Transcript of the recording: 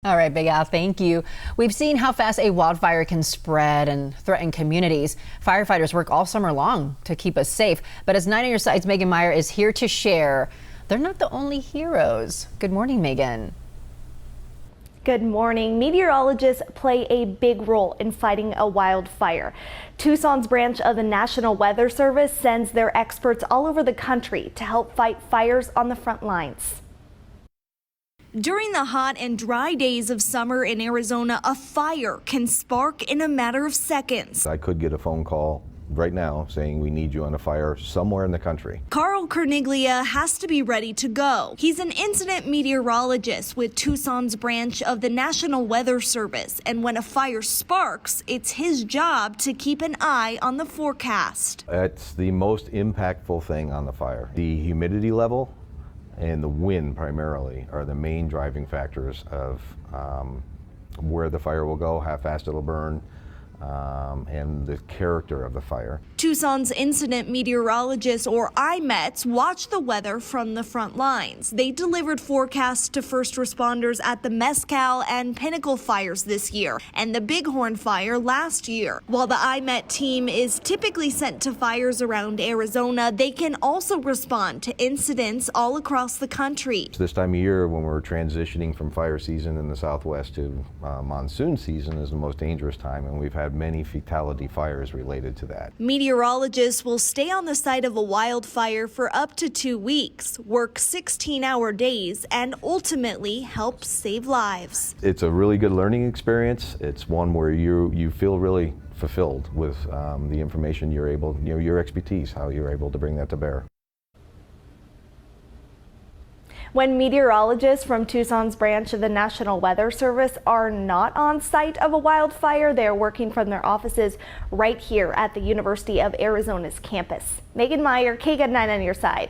All right, Big Al, thank you. We've seen how fast a wildfire can spread and threaten communities. Firefighters work all summer long to keep us safe. But as 9 on your side's Megan Meyer is here to share, they're not the only heroes. Good morning, Megan. Good morning. Meteorologists play a big role in fighting a wildfire. Tucson's branch of the National Weather Service sends their experts all over the country to help fight fires on the front lines. During the hot and dry days of summer in Arizona, a fire can spark in a matter of seconds. I could get a phone call right now saying we need you on a fire somewhere in the country. Cerniglia has to be ready to go. He's an incident meteorologist with Tucson's branch of the National Weather Service, and when a fire sparks, it's his job to keep an eye on the forecast. It's the most impactful thing on the fire. The humidity level and the wind primarily are the main driving factors of where the fire will go, how fast it'll burn, and the character of the fire. Tucson's incident meteorologists, or IMETs, watch the weather from the front lines. They delivered forecasts to first responders at the Mescal and Pinnacle fires this year and the Bighorn fire last year. While the IMET team is typically sent to fires around Arizona, they can also respond to incidents all across the country. This time of year, when we're transitioning from fire season in the Southwest to monsoon season, is the most dangerous time, and we've had many fatality fires related to that. Meteorologists will stay on the site of a wildfire for up to 2 weeks, work 16-hour days, and ultimately help save lives. It's a really good learning experience. It's one where you feel really fulfilled with the information you're able, your expertise, how you're able to bring that to bear. When meteorologists from Tucson's branch of the National Weather Service are not on site of a wildfire, they are working from their offices right here at the University of Arizona's campus. Megan Meyer, KGUN 9 on your side.